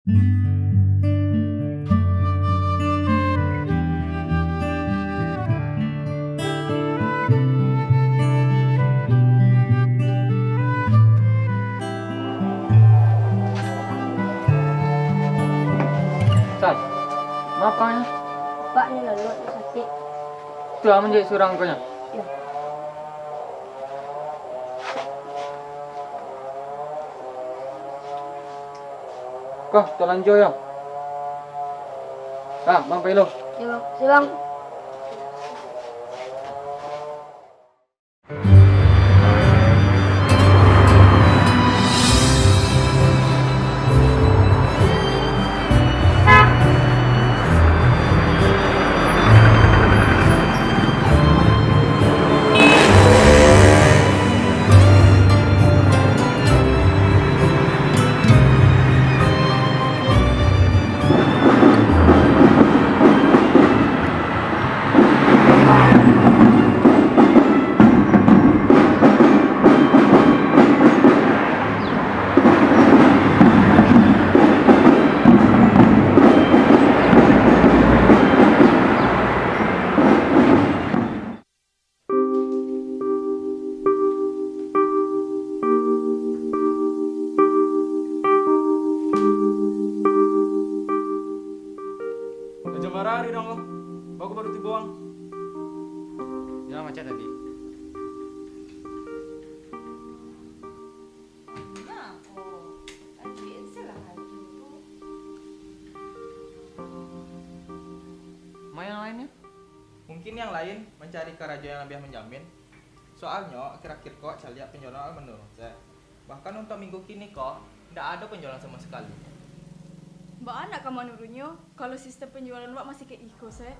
Sat, makanya Pak ni lalu aku sakit. sudah menjadi seorang kanya. Ya. Kau telanjo ya. Ah, Bang Pelo. Ya bang, silang. Aja marah hari dong lo. Baku baru dibuang. Ya macet tadi. Mau yang lainnya? Mungkin yang lain mencari keraja yang lebih menjamin. Soalnya akhir-akhir kok saya lihat penjualan menurun. Bahkan untuk minggu kini kok tidak ada penjualan sama sekali. Mbak anak kamu menurutnya kalau sistem penjualan Mbak masih kayak iko saya.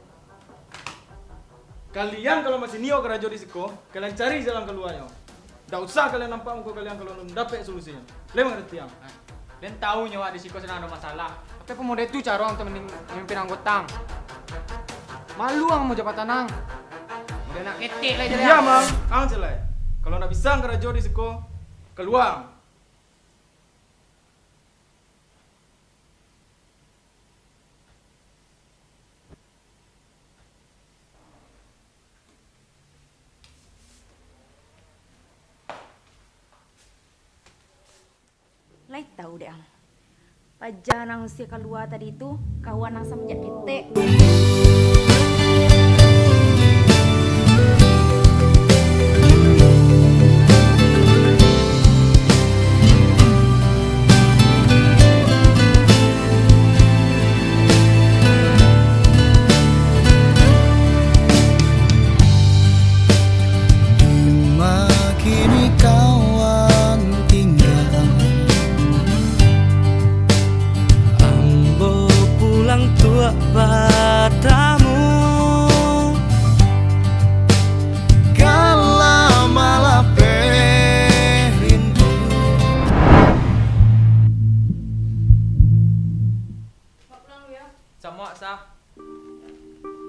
Kalian kalau masih nio keraja di siko, kalian cari jalan keluarnya. Tidak usah kalian nampak muka kalian kalau belum dapat solusinya. Kalian mengerti yang? Dan tahu nyawa di siko sedang ada masalah. Tapi pemuda itu cara untuk memimpin anggota. Malu ang mau jabatan nang. Udah nak ketik lah jadi. Iya mang, ang jelek. Kalau tidak bisa keraja di siko, keluar. Lai tahu deh ang. Pajan ang usia keluar tadi itu kawan ang semenjak ketek. Kini kawan tinggal Ambo pulang tua padamu Kala malah perindu Mbak pulang dulu ya. Sama sah.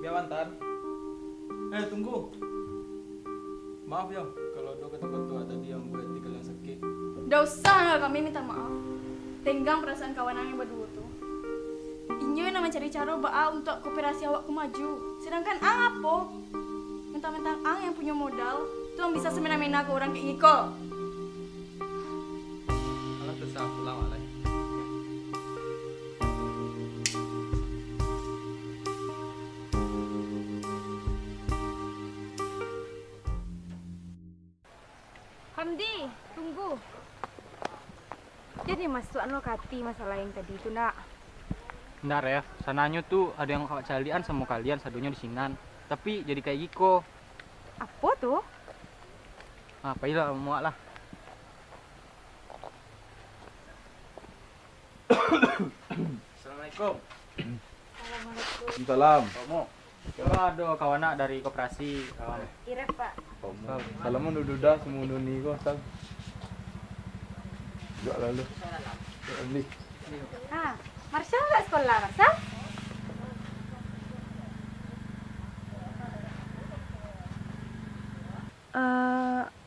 Biar wantan. Tunggu. Maaf ya kalau do ketua tadi yang berarti kalian sakit. Nggak usah kami minta maaf. Tenggang perasaan kawan ang yang berdua tuh. Inyo yang mencari cara Mbak untuk kooperasi awakku maju. Sedangkan ang apa? Mentang-mentang ang yang punya modal, tuh yang bisa semena-mena ke orang kayak Iko. Alah terserah pulang alay. Hamdi, tunggu. Jadi masuk lo kati masalah yang tadi itu nak. Bentar ya, sananya tuh ada yang kawat calian sama kalian, sadunya di sinan. Tapi jadi kayak Giko. Apa tuh? Apa ilah muak lah. Assalamualaikum. Salam. Kamu? Coba ada kawan nak dari koperasi. Kawan. Kira Pak. Salamun duda semua ni ko sal. Juga lalu. Beli. Ah, Marsha nggak sekolah, Marsha?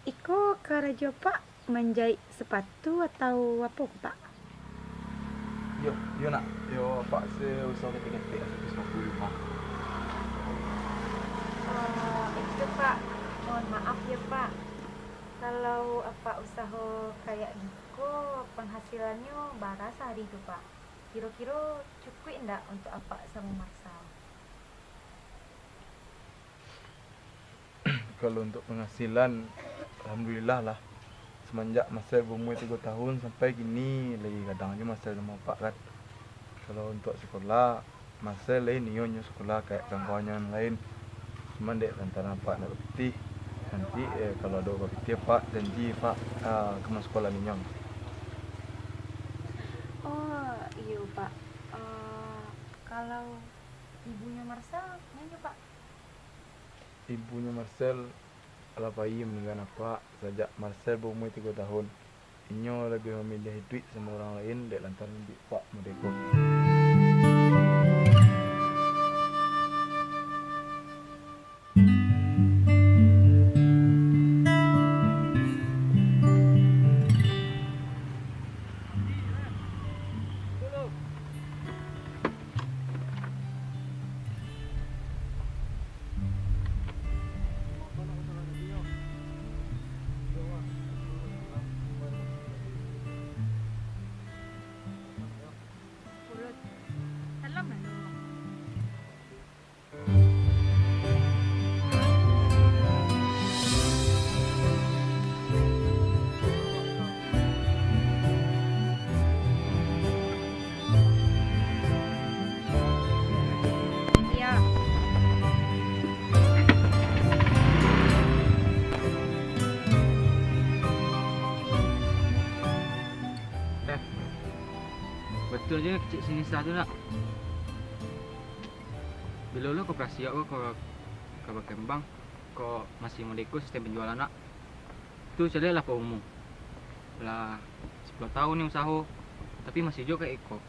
Iko karajo Pak menjahit sepatu atau apa Pak? Yo nak. Yo pak usah ketik-ketik habis 45. Itu Pak, mohon maaf ya Pak. Kalau apa usaha kayak gitu penghasilannya bara sehari itu Pak. Kira-kira cukup enggak untuk apa sama Marsal? Kalau untuk penghasilan, alhamdulillah lah. Semenjak masa berumur 3 tahun sampai kini lagi kadang aja masa sama pak kan. Kalau untuk sekolah, masa lain nyonya sekolah kayak kawan-kawannya yang lain. Cuma dek lantaran pak nak berpitih. Nanti kalau ada berpitih pak janji pak ke sekolah ni nyong. Oh iya Pak. Kalau ibunya Marsal nanya Pak. Ibunya Marcel ala bayi meninggal apa sejak Marcel berumur 3 tahun. Inyo lebih memilih duit sama orang lain dek lantaran duit pak merdeka. Salam lah. Iya. Betul je Cik Sinisa tu nak. Bila lo koperasi aku ke Kembang, kau masih merdeka sistem penjualan nak. Tu cari lah umum. Lah 10 tahun ni usaha, tapi masih juga eko.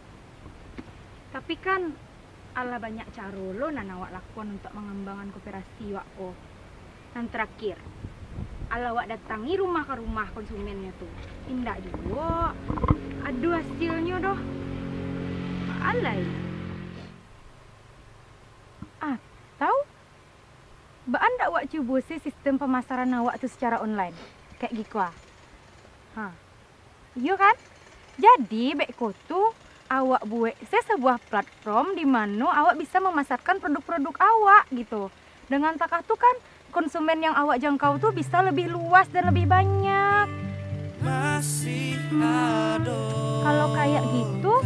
Tapi kan ala banyak cara lo nan awak lakukan untuk mengembangkan koperasi wak ko. Dan terakhir, ala awak datangi rumah ke rumah konsumennya tuh. Indah juga. Aduh hasilnya doh. Alay. Tahu? Baan dak awak cuba sih sistem pemasaran awak tuh secara online. Kayak gitu ah. Iya kan? Jadi Beko tuh awak buat sebuah platform di mana awak bisa memasarkan produk-produk awak gitu. Dengan takah tuh kan konsumen yang awak jangkau tuh bisa lebih luas dan lebih banyak. Kalau kayak gitu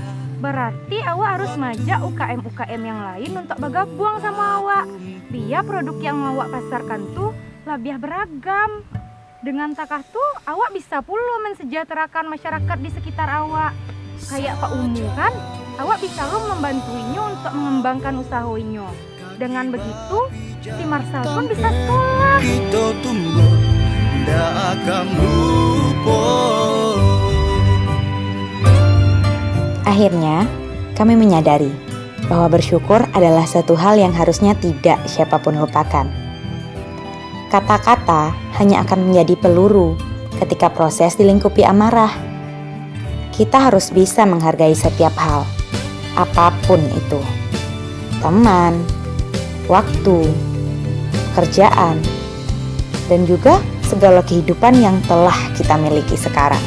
berarti awak harus majak UKM-UKM yang lain untuk bergabung sama awak. Biar produk yang awak pasarkan tuh lebih beragam. Dengan takah tuh awak bisa pula mensejahterakan masyarakat di sekitar awak. Kayak Pak Umu kan, awak bisa lo membantuinya untuk mengembangkan usahanya. Dengan begitu, si Marsal pun bisa sekolah. Kita tumbuh, ndak akan lupa. Akhirnya, kami menyadari bahwa bersyukur adalah satu hal yang harusnya tidak siapapun lupakan. Kata-kata hanya akan menjadi peluru ketika proses dilingkupi amarah. Kita harus bisa menghargai setiap hal, apapun itu. Teman, waktu, kerjaan, dan juga segala kehidupan yang telah kita miliki sekarang.